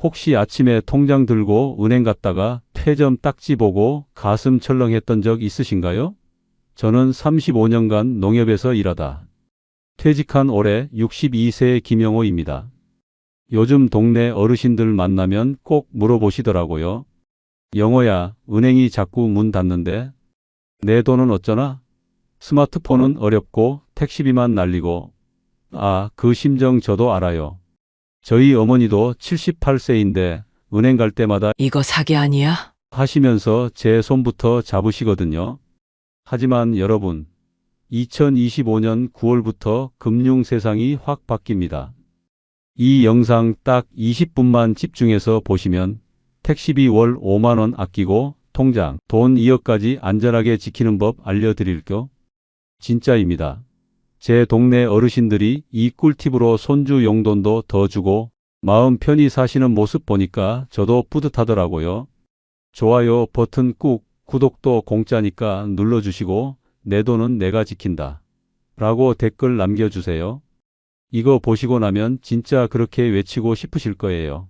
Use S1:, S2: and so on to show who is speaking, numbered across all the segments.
S1: 혹시 아침에 통장 들고 은행 갔다가 패점 딱지 보고 가슴 철렁했던 적 있으신가요? 저는 35년간 농협에서 일하다 퇴직한 올해 62세의 김영호입니다. 요즘 동네 어르신들 만나면 꼭 물어보시더라고요. 영호야, 은행이 자꾸 문 닫는데 내 돈은 어쩌나? 스마트폰은 어렵고 택시비만 날리고. 아, 그 심정 저도 알아요. 저희 어머니도 78세인데 은행 갈 때마다
S2: 이거 사기 아니야?
S1: 하시면서 제 손부터 잡으시거든요. 하지만 여러분, 2025년 9월부터 금융 세상이 확 바뀝니다. 이 영상 딱 20분만 집중해서 보시면 택시비 월 5만 원 아끼고 통장 돈 2억까지 안전하게 지키는 법 알려드릴게요. 진짜입니다. 제 동네 어르신들이 이 꿀팁으로 손주 용돈도 더 주고 마음 편히 사시는 모습 보니까 저도 뿌듯하더라고요. 좋아요 버튼 꾹, 구독도 공짜니까 눌러주시고 내 돈은 내가 지킨다 라고 댓글 남겨주세요. 이거 보시고 나면 진짜 그렇게 외치고 싶으실 거예요.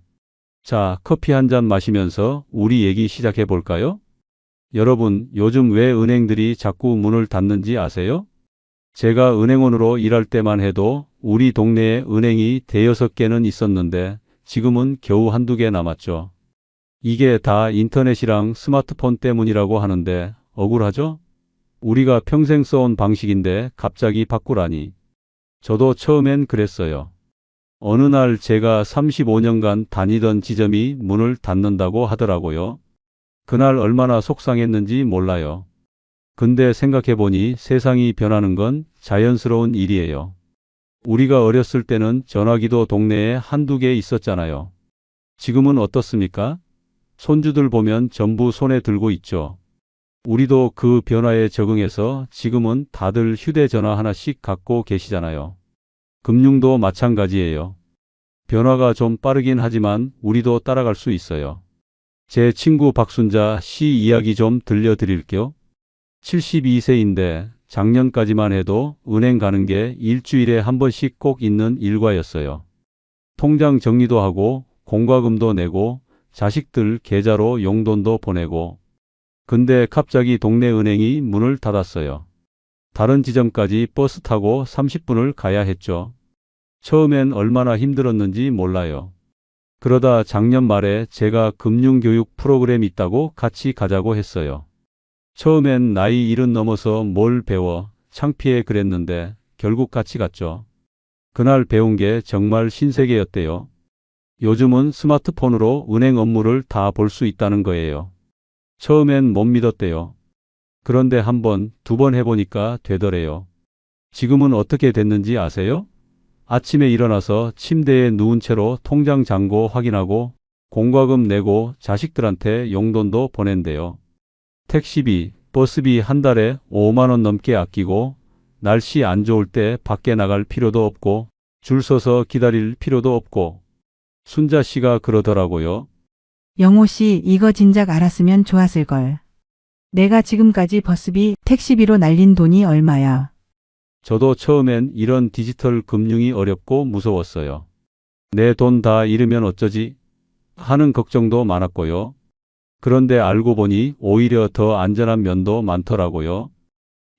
S1: 자, 커피 한 잔 마시면서 우리 얘기 시작해 볼까요? 여러분, 요즘 왜 은행들이 자꾸 문을 닫는지 아세요? 제가 은행원으로 일할 때만 해도 우리 동네에 은행이 대여섯 개는 있었는데 지금은 겨우 한두 개 남았죠. 이게 다 인터넷이랑 스마트폰 때문이라고 하는데 억울하죠? 우리가 평생 써온 방식인데 갑자기 바꾸라니. 저도 처음엔 그랬어요. 어느 날 제가 35년간 다니던 지점이 문을 닫는다고 하더라고요. 그날 얼마나 속상했는지 몰라요. 근데 생각해보니 세상이 변하는 건 자연스러운 일이에요. 우리가 어렸을 때는 전화기도 동네에 한두 개 있었잖아요. 지금은 어떻습니까? 손주들 보면 전부 손에 들고 있죠. 우리도 그 변화에 적응해서 지금은 다들 휴대전화 하나씩 갖고 계시잖아요. 금융도 마찬가지예요. 변화가 좀 빠르긴 하지만 우리도 따라갈 수 있어요. 제 친구 박순자 씨 이야기 좀 들려드릴게요. 72세인데 작년까지만 해도 은행 가는 게 일주일에 한 번씩 꼭 있는 일과였어요. 통장 정리도 하고 공과금도 내고 자식들 계좌로 용돈도 보내고. 근데 갑자기 동네 은행이 문을 닫았어요. 다른 지점까지 버스 타고 30분을 가야 했죠. 처음엔 얼마나 힘들었는지 몰라요. 그러다 작년 말에 제가 금융교육 프로그램 있다고 같이 가자고 했어요. 처음엔 나이 70 넘어서 뭘 배워 창피해 그랬는데 결국 같이 갔죠. 그날 배운 게 정말 신세계였대요. 요즘은 스마트폰으로 은행 업무를 다 볼 수 있다는 거예요. 처음엔 못 믿었대요. 그런데 한 번, 두 번 해보니까 되더래요. 지금은 어떻게 됐는지 아세요? 아침에 일어나서 침대에 누운 채로 통장 잔고 확인하고 공과금 내고 자식들한테 용돈도 보낸대요. 택시비, 버스비 한 달에 5만 원 넘게 아끼고 날씨 안 좋을 때 밖에 나갈 필요도 없고 줄 서서 기다릴 필요도 없고. 순자 씨가 그러더라고요.
S3: 영호 씨, 이거 진작 알았으면 좋았을걸. 내가 지금까지 버스비, 택시비로 날린 돈이 얼마야?
S1: 저도 처음엔 이런 디지털 금융이 어렵고 무서웠어요. 내 돈 다 잃으면 어쩌지? 하는 걱정도 많았고요. 그런데 알고 보니 오히려 더 안전한 면도 많더라고요.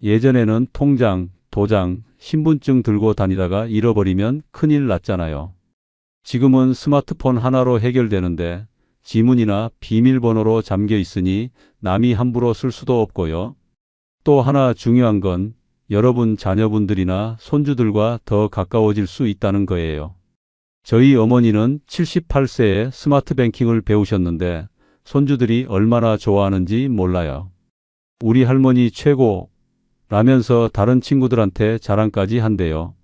S1: 예전에는 통장, 도장, 신분증 들고 다니다가 잃어버리면 큰일 났잖아요. 지금은 스마트폰 하나로 해결되는데 지문이나 비밀번호로 잠겨 있으니 남이 함부로 쓸 수도 없고요. 또 하나 중요한 건 여러분 자녀분들이나 손주들과 더 가까워질 수 있다는 거예요. 저희 어머니는 78세에 스마트 뱅킹을 배우셨는데 손주들이 얼마나 좋아하는지 몰라요. 우리 할머니 최고 라면서 다른 친구들한테 자랑까지 한대요.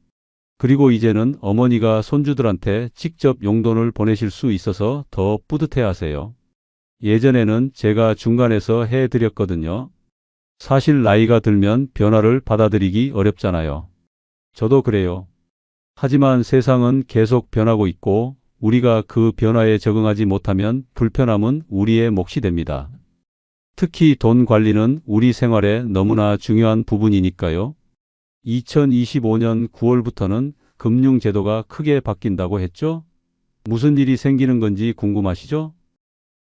S1: 그리고 이제는 어머니가 손주들한테 직접 용돈을 보내실 수 있어서 더 뿌듯해하세요. 예전에는 제가 중간에서 해드렸거든요. 사실 나이가 들면 변화를 받아들이기 어렵잖아요. 저도 그래요. 하지만 세상은 계속 변하고 있고 우리가 그 변화에 적응하지 못하면 불편함은 우리의 몫이 됩니다. 특히 돈 관리는 우리 생활에 너무나 중요한 부분이니까요. 2025년 9월부터는 금융제도가 크게 바뀐다고 했죠? 무슨 일이 생기는 건지 궁금하시죠?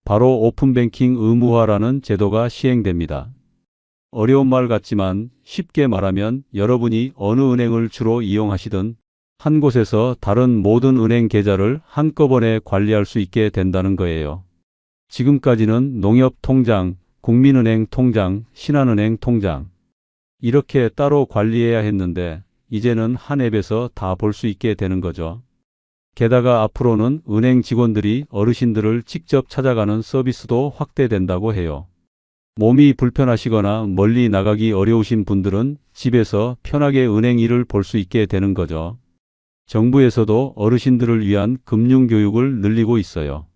S1: 바로 오픈뱅킹 의무화라는 제도가 시행됩니다. 어려운 말 같지만 쉽게 말하면 여러분이 어느 은행을 주로 이용하시든 한 곳에서 다른 모든 은행 계좌를 한꺼번에 관리할 수 있게 된다는 거예요. 지금까지는 농협통장, 국민은행 통장, 신한은행 통장 이렇게 따로 관리해야 했는데 이제는 한 앱에서 다 볼 수 있게 되는 거죠. 게다가 앞으로는 은행 직원들이 어르신들을 직접 찾아가는 서비스도 확대된다고 해요. 몸이 불편하시거나 멀리 나가기 어려우신 분들은 집에서 편하게 은행 일을 볼 수 있게 되는 거죠. 정부에서도 어르신들을 위한 금융교육을 늘리고 있어요.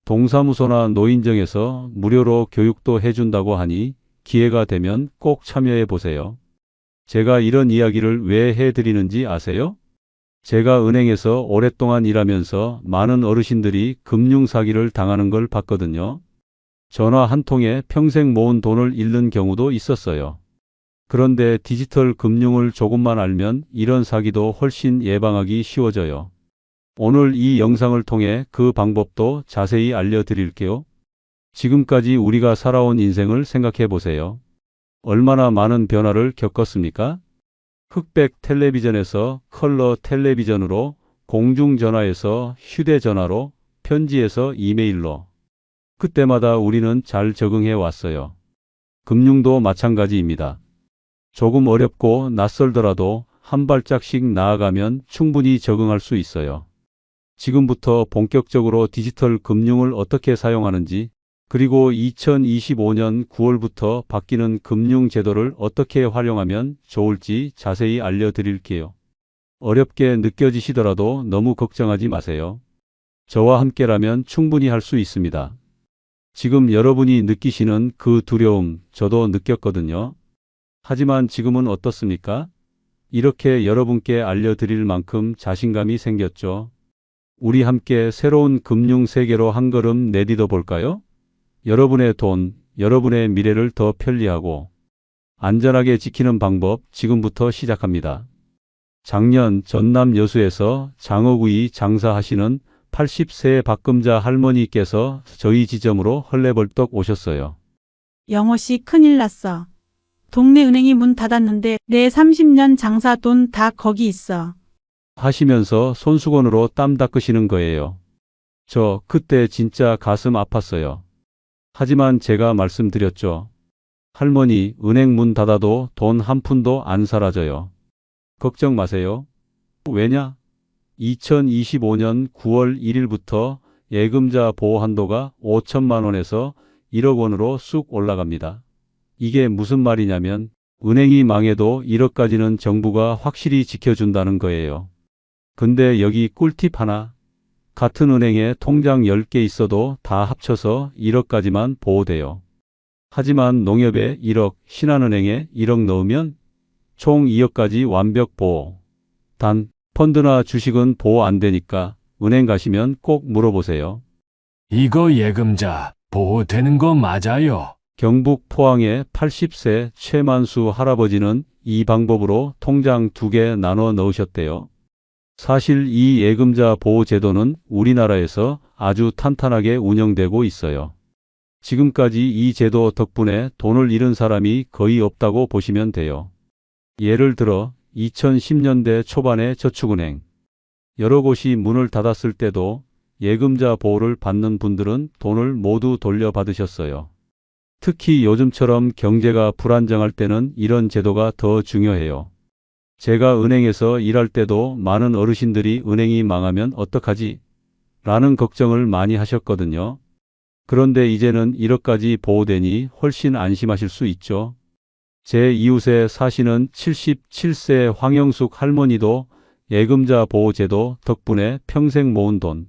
S1: 동사무소나 노인정에서 무료로 교육도 해준다고 하니 기회가 되면 꼭 참여해 보세요. 제가 이런 이야기를 왜 해드리는지 아세요? 제가 은행에서 오랫동안 일하면서 많은 어르신들이 금융사기를 당하는 걸 봤거든요. 전화 한 통에 평생 모은 돈을 잃는 경우도 있었어요. 그런데 디지털 금융을 조금만 알면 이런 사기도 훨씬 예방하기 쉬워져요. 오늘 이 영상을 통해 그 방법도 자세히 알려드릴게요. 지금까지 우리가 살아온 인생을 생각해 보세요. 얼마나 많은 변화를 겪었습니까? 흑백 텔레비전에서 컬러 텔레비전으로, 공중전화에서 휴대전화로, 편지에서 이메일로. 그때마다 우리는 잘 적응해 왔어요. 금융도 마찬가지입니다. 조금 어렵고 낯설더라도 한 발짝씩 나아가면 충분히 적응할 수 있어요. 지금부터 본격적으로 디지털 금융을 어떻게 사용하는지, 그리고 2025년 9월부터 바뀌는 금융 제도를 어떻게 활용하면 좋을지 자세히 알려드릴게요. 어렵게 느껴지시더라도 너무 걱정하지 마세요. 저와 함께라면 충분히 할 수 있습니다. 지금 여러분이 느끼시는 그 두려움, 저도 느꼈거든요. 하지만 지금은 어떻습니까? 이렇게 여러분께 알려드릴 만큼 자신감이 생겼죠. 우리 함께 새로운 금융 세계로 한 걸음 내디뎌 볼까요? 여러분의 돈, 여러분의 미래를 더 편리하고 안전하게 지키는 방법 지금부터 시작합니다. 작년 전남 여수에서 장어구이 장사하시는 80세 박금자 할머니께서 저희 지점으로 헐레벌떡 오셨어요.
S2: 영호 씨 큰일 났어. 동네 은행이 문 닫았는데 내 30년 장사 돈 다 거기 있어.
S1: 하시면서 손수건으로 땀 닦으시는 거예요. 저 그때 진짜 가슴 아팠어요. 하지만 제가 말씀드렸죠. 할머니, 은행 문 닫아도 돈 한 푼도 안 사라져요. 걱정 마세요. 왜냐? 2025년 9월 1일부터 예금자 보호 한도가 5천만 원에서 1억 원으로 쑥 올라갑니다. 이게 무슨 말이냐면 은행이 망해도 1억까지는 정부가 확실히 지켜준다는 거예요. 근데 여기 꿀팁 하나. 같은 은행에 통장 10개 있어도 다 합쳐서 1억까지만 보호돼요. 하지만 농협에 1억, 신한은행에 1억 넣으면 총 2억까지 완벽 보호. 단, 펀드나 주식은 보호 안 되니까 은행 가시면 꼭 물어보세요.
S4: 이거 예금자 보호되는 거 맞아요?
S1: 경북 포항의 80세 최만수 할아버지는 이 방법으로 통장 2개 나눠 넣으셨대요. 사실 이 예금자 보호 제도는 우리나라에서 아주 탄탄하게 운영되고 있어요. 지금까지 이 제도 덕분에 돈을 잃은 사람이 거의 없다고 보시면 돼요. 예를 들어 2010년대 초반의 저축은행. 여러 곳이 문을 닫았을 때도 예금자 보호를 받는 분들은 돈을 모두 돌려받으셨어요. 특히 요즘처럼 경제가 불안정할 때는 이런 제도가 더 중요해요. 제가 은행에서 일할 때도 많은 어르신들이 은행이 망하면 어떡하지? 라는 걱정을 많이 하셨거든요. 그런데 이제는 1억까지 보호되니 훨씬 안심하실 수 있죠. 제 이웃에 사시는 77세 황영숙 할머니도 예금자 보호제도 덕분에 평생 모은 돈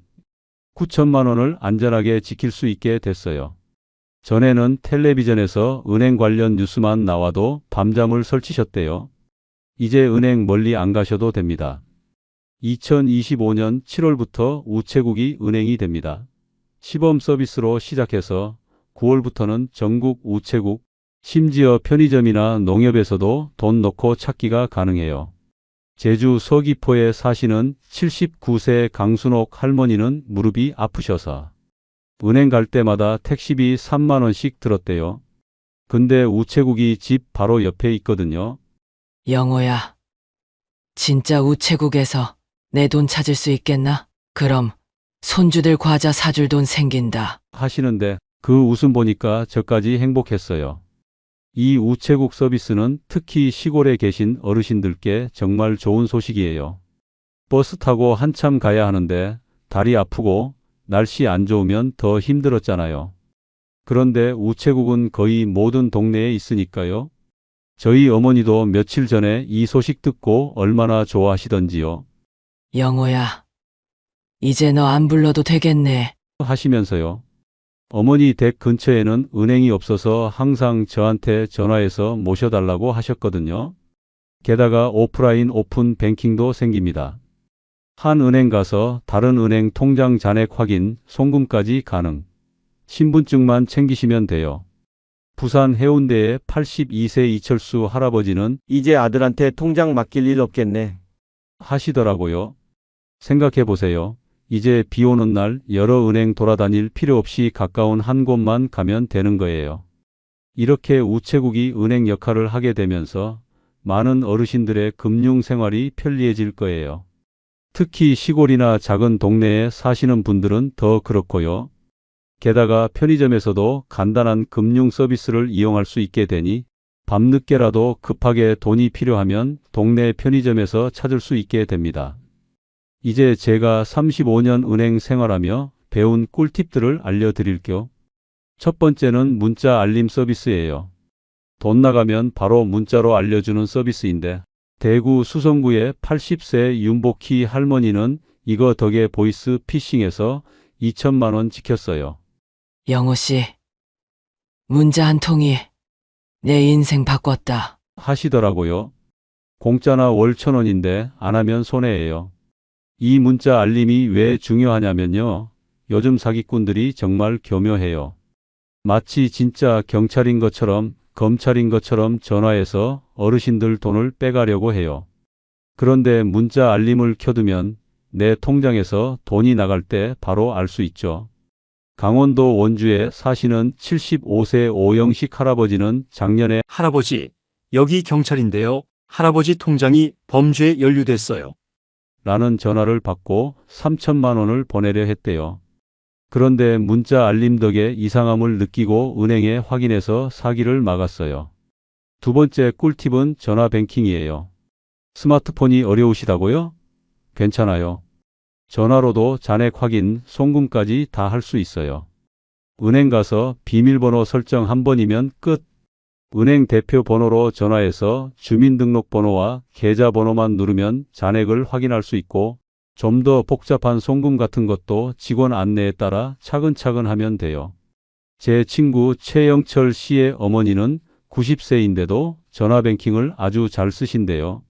S1: 9천만 원을 안전하게 지킬 수 있게 됐어요. 전에는 텔레비전에서 은행 관련 뉴스만 나와도 밤잠을 설치셨대요. 이제 은행 멀리 안 가셔도 됩니다. 2025년 7월부터 우체국이 은행이 됩니다. 시범 서비스로 시작해서 9월부터는 전국 우체국, 심지어 편의점이나 농협에서도 돈 넣고 찾기가 가능해요. 제주 서귀포에 사시는 79세 강순옥 할머니는 무릎이 아프셔서 은행 갈 때마다 택시비 3만 원씩 들었대요. 근데 우체국이 집 바로 옆에 있거든요.
S5: 영호야, 진짜 우체국에서 내 돈 찾을 수 있겠나? 그럼 손주들 과자 사줄 돈 생긴다.
S1: 하시는데 그 웃음 보니까 저까지 행복했어요. 이 우체국 서비스는 특히 시골에 계신 어르신들께 정말 좋은 소식이에요. 버스 타고 한참 가야 하는데 다리 아프고 날씨 안 좋으면 더 힘들었잖아요. 그런데 우체국은 거의 모든 동네에 있으니까요. 저희 어머니도 며칠 전에 이 소식 듣고 얼마나 좋아하시던지요.
S5: 영호야, 이제 너 안 불러도 되겠네.
S1: 하시면서요. 어머니 댁 근처에는 은행이 없어서 항상 저한테 전화해서 모셔달라고 하셨거든요. 게다가 오프라인 오픈 뱅킹도 생깁니다. 한 은행 가서 다른 은행 통장 잔액 확인, 송금까지 가능. 신분증만 챙기시면 돼요. 부산 해운대의 82세 이철수 할아버지는
S6: 이제 아들한테 통장 맡길 일 없겠네.
S1: 하시더라고요. 생각해 보세요. 이제 비 오는 날 여러 은행 돌아다닐 필요 없이 가까운 한 곳만 가면 되는 거예요. 이렇게 우체국이 은행 역할을 하게 되면서 많은 어르신들의 금융 생활이 편리해질 거예요. 특히 시골이나 작은 동네에 사시는 분들은 더 그렇고요. 게다가 편의점에서도 간단한 금융 서비스를 이용할 수 있게 되니 밤늦게라도 급하게 돈이 필요하면 동네 편의점에서 찾을 수 있게 됩니다. 이제 제가 35년 은행 생활하며 배운 꿀팁들을 알려드릴게요. 첫 번째는 문자 알림 서비스예요. 돈 나가면 바로 문자로 알려주는 서비스인데 대구 수성구의 80세 윤복희 할머니는 이거 덕에 보이스 피싱에서 2천만 원 지켰어요.
S5: 영호씨, 문자 한 통이 내 인생 바꿨다.
S1: 하시더라고요. 공짜나 월 1,000원인데 안 하면 손해예요. 이 문자 알림이 왜 중요하냐면요. 요즘 사기꾼들이 정말 교묘해요. 마치 진짜 경찰인 것처럼 검찰인 것처럼 전화해서 어르신들 돈을 빼가려고 해요. 그런데 문자 알림을 켜두면 내 통장에서 돈이 나갈 때 바로 알 수 있죠. 강원도 원주에 사시는 75세 오영식 할아버지는 작년에
S7: 할아버지, 여기 경찰인데요. 할아버지 통장이 범죄에 연루됐어요.
S1: 라는 전화를 받고 3천만 원을 보내려 했대요. 그런데 문자 알림 덕에 이상함을 느끼고 은행에 확인해서 사기를 막았어요. 두 번째 꿀팁은 전화 뱅킹이에요. 스마트폰이 어려우시다고요? 괜찮아요. 전화로도 잔액 확인, 송금까지 다 할 수 있어요. 은행 가서 비밀번호 설정 한 번이면 끝. 은행 대표 번호로 전화해서 주민등록번호와 계좌번호만 누르면 잔액을 확인할 수 있고 좀 더 복잡한 송금 같은 것도 직원 안내에 따라 차근차근 하면 돼요. 제 친구 최영철 씨의 어머니는 90세인데도 전화뱅킹을 아주 잘 쓰신대요.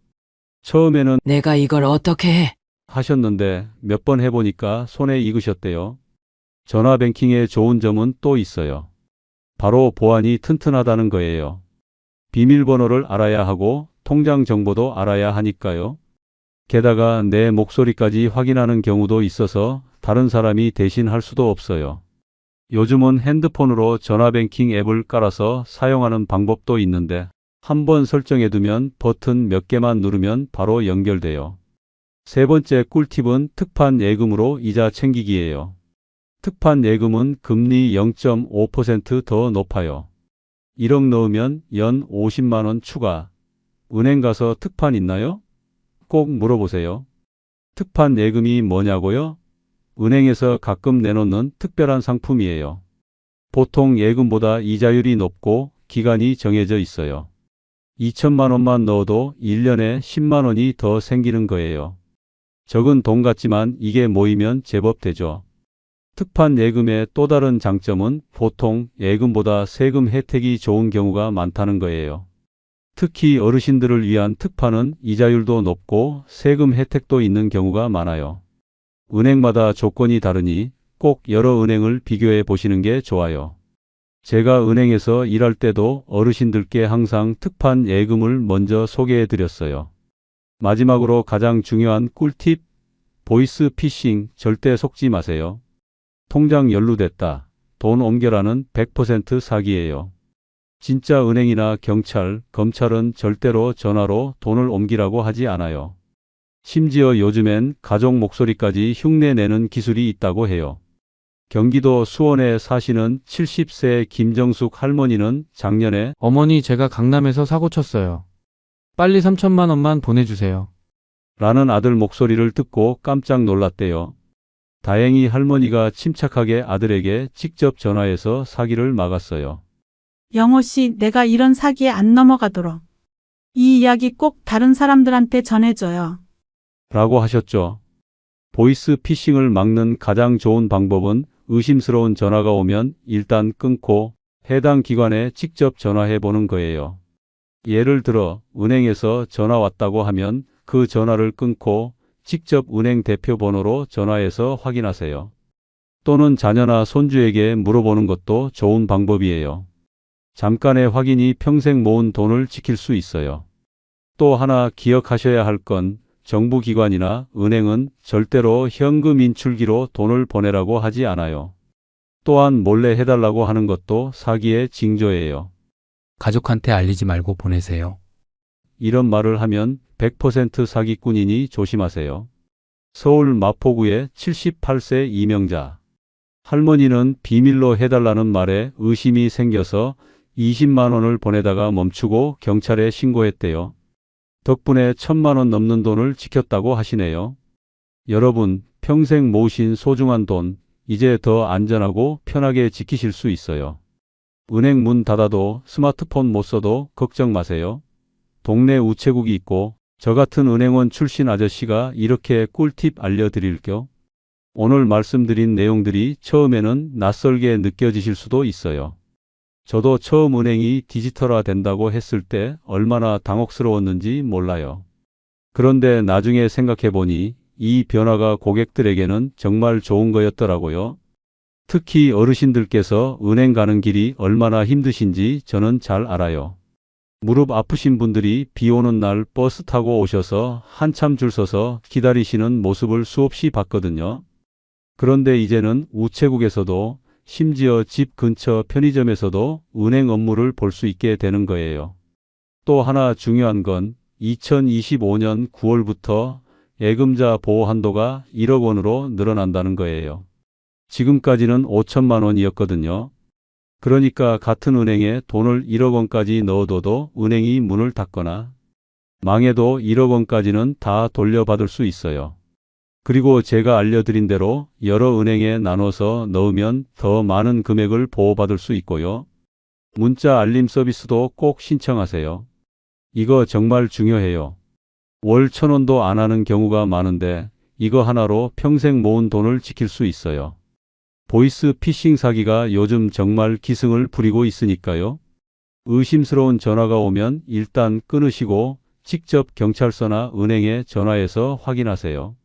S1: 처음에는
S5: 내가 이걸 어떻게 해?
S1: 하셨는데 몇 번 해보니까 손에 익으셨대요. 전화뱅킹의 좋은 점은 또 있어요. 바로 보안이 튼튼하다는 거예요. 비밀번호를 알아야 하고 통장 정보도 알아야 하니까요. 게다가 내 목소리까지 확인하는 경우도 있어서 다른 사람이 대신 할 수도 없어요. 요즘은 핸드폰으로 전화뱅킹 앱을 깔아서 사용하는 방법도 있는데 한번 설정해두면 버튼 몇 개만 누르면 바로 연결돼요. 세 번째 꿀팁은 특판 예금으로 이자 챙기기예요. 특판 예금은 금리 0.5% 더 높아요. 1억 넣으면 연 50만 원 추가. 은행 가서 특판 있나요? 꼭 물어보세요. 특판 예금이 뭐냐고요? 은행에서 가끔 내놓는 특별한 상품이에요. 보통 예금보다 이자율이 높고 기간이 정해져 있어요. 2천만 원만 넣어도 1년에 10만 원이 더 생기는 거예요. 적은 돈 같지만 이게 모이면 제법 되죠. 특판 예금의 또 다른 장점은 보통 예금보다 세금 혜택이 좋은 경우가 많다는 거예요. 특히 어르신들을 위한 특판은 이자율도 높고 세금 혜택도 있는 경우가 많아요. 은행마다 조건이 다르니 꼭 여러 은행을 비교해 보시는 게 좋아요. 제가 은행에서 일할 때도 어르신들께 항상 특판 예금을 먼저 소개해 드렸어요. 마지막으로 가장 중요한 꿀팁, 보이스 피싱 절대 속지 마세요. 통장 연루됐다. 돈 옮겨라는 100% 사기예요. 진짜 은행이나 경찰, 검찰은 절대로 전화로 돈을 옮기라고 하지 않아요. 심지어 요즘엔 가족 목소리까지 흉내내는 기술이 있다고 해요. 경기도 수원에 사시는 70세 김정숙 할머니는 작년에
S8: 어머니, 제가 강남에서 사고 쳤어요. 빨리 3천만 원만 보내주세요.
S1: 라는 아들 목소리를 듣고 깜짝 놀랐대요. 다행히 할머니가 침착하게 아들에게 직접 전화해서 사기를 막았어요.
S2: 영호 씨, 내가 이런 사기에 안 넘어가도록 이 이야기 꼭 다른 사람들한테 전해줘요.
S1: 라고 하셨죠. 보이스 피싱을 막는 가장 좋은 방법은 의심스러운 전화가 오면 일단 끊고 해당 기관에 직접 전화해 보는 거예요. 예를 들어 은행에서 전화 왔다고 하면 그 전화를 끊고 직접 은행 대표 번호로 전화해서 확인하세요. 또는 자녀나 손주에게 물어보는 것도 좋은 방법이에요. 잠깐의 확인이 평생 모은 돈을 지킬 수 있어요. 또 하나 기억하셔야 할 건 정부기관이나 은행은 절대로 현금 인출기로 돈을 보내라고 하지 않아요. 또한 몰래 해달라고 하는 것도 사기의 징조예요.
S9: 가족한테 알리지 말고 보내세요.
S1: 이런 말을 하면 100% 사기꾼이니 조심하세요. 서울 마포구의 78세 이명자. 할머니는 비밀로 해달라는 말에 의심이 생겨서 20만 원을 보내다가 멈추고 경찰에 신고했대요. 덕분에 1,000만 원 넘는 돈을 지켰다고 하시네요. 여러분, 평생 모으신 소중한 돈, 이제 더 안전하고 편하게 지키실 수 있어요. 은행 문 닫아도 스마트폰 못 써도 걱정 마세요. 동네 우체국이 있고 저 같은 은행원 출신 아저씨가 이렇게 꿀팁 알려드릴게요. 오늘 말씀드린 내용들이 처음에는 낯설게 느껴지실 수도 있어요. 저도 처음 은행이 디지털화 된다고 했을 때 얼마나 당혹스러웠는지 몰라요. 그런데 나중에 생각해보니 이 변화가 고객들에게는 정말 좋은 거였더라고요. 특히 어르신들께서 은행 가는 길이 얼마나 힘드신지 저는 잘 알아요. 무릎 아프신 분들이 비 오는 날 버스 타고 오셔서 한참 줄 서서 기다리시는 모습을 수없이 봤거든요. 그런데 이제는 우체국에서도 심지어 집 근처 편의점에서도 은행 업무를 볼 수 있게 되는 거예요. 또 하나 중요한 건 2025년 9월부터 예금자 보호 한도가 1억 원으로 늘어난다는 거예요. 지금까지는 5천만 원이었거든요. 그러니까 같은 은행에 돈을 1억 원까지 넣어둬도 은행이 문을 닫거나 망해도 1억 원까지는 다 돌려받을 수 있어요. 그리고 제가 알려드린 대로 여러 은행에 나눠서 넣으면 더 많은 금액을 보호받을 수 있고요. 문자 알림 서비스도 꼭 신청하세요. 이거 정말 중요해요. 월 1,000원도 안 하는 경우가 많은데 이거 하나로 평생 모은 돈을 지킬 수 있어요. 보이스 피싱 사기가 요즘 정말 기승을 부리고 있으니까요. 의심스러운 전화가 오면 일단 끊으시고 직접 경찰서나 은행에 전화해서 확인하세요.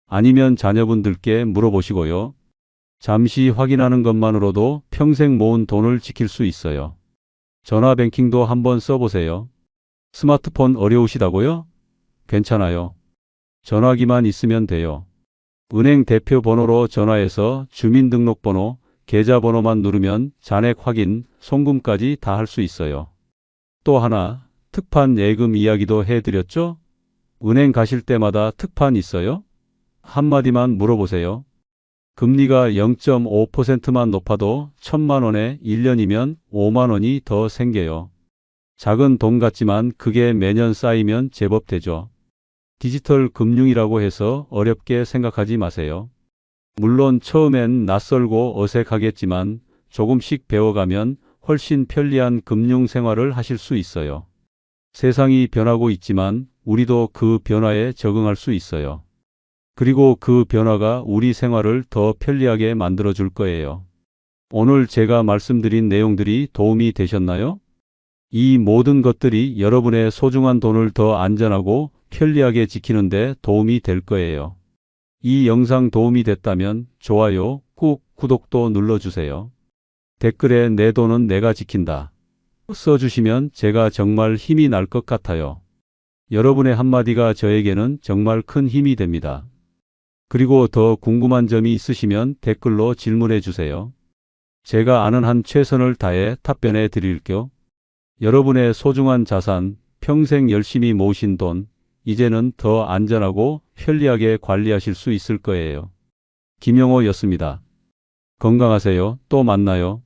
S1: 아니면 자녀분들께 물어보시고요. 잠시 확인하는 것만으로도 평생 모은 돈을 지킬 수 있어요. 전화 뱅킹도 한번 써보세요. 스마트폰 어려우시다고요? 괜찮아요. 전화기만 있으면 돼요. 은행 대표 번호로 전화해서 주민등록번호, 계좌번호만 누르면 잔액 확인, 송금까지 다 할 수 있어요. 또 하나, 특판 예금 이야기도 해드렸죠? 은행 가실 때마다 특판 있어요? 한마디만 물어보세요. 금리가 0.5%만 높아도 1,000만 원에 1년이면 5만 원이 더 생겨요. 작은 돈 같지만 그게 매년 쌓이면 제법 되죠. 디지털 금융이라고 해서 어렵게 생각하지 마세요. 물론 처음엔 낯설고 어색하겠지만 조금씩 배워가면 훨씬 편리한 금융 생활을 하실 수 있어요. 세상이 변하고 있지만 우리도 그 변화에 적응할 수 있어요. 그리고 그 변화가 우리 생활을 더 편리하게 만들어 줄 거예요. 오늘 제가 말씀드린 내용들이 도움이 되셨나요? 이 모든 것들이 여러분의 소중한 돈을 더 안전하고 편리하게 지키는 데 도움이 될 거예요. 이 영상 도움이 됐다면 좋아요, 꾹 구독도 눌러주세요. 댓글에 내 돈은 내가 지킨다 써주시면 제가 정말 힘이 날 것 같아요. 여러분의 한마디가 저에게는 정말 큰 힘이 됩니다. 그리고 더 궁금한 점이 있으시면 댓글로 질문해 주세요. 제가 아는 한 최선을 다해 답변해 드릴게요. 여러분의 소중한 자산, 평생 열심히 모으신 돈, 이제는 더 안전하고 편리하게 관리하실 수 있을 거예요. 김영호였습니다. 건강하세요. 또 만나요.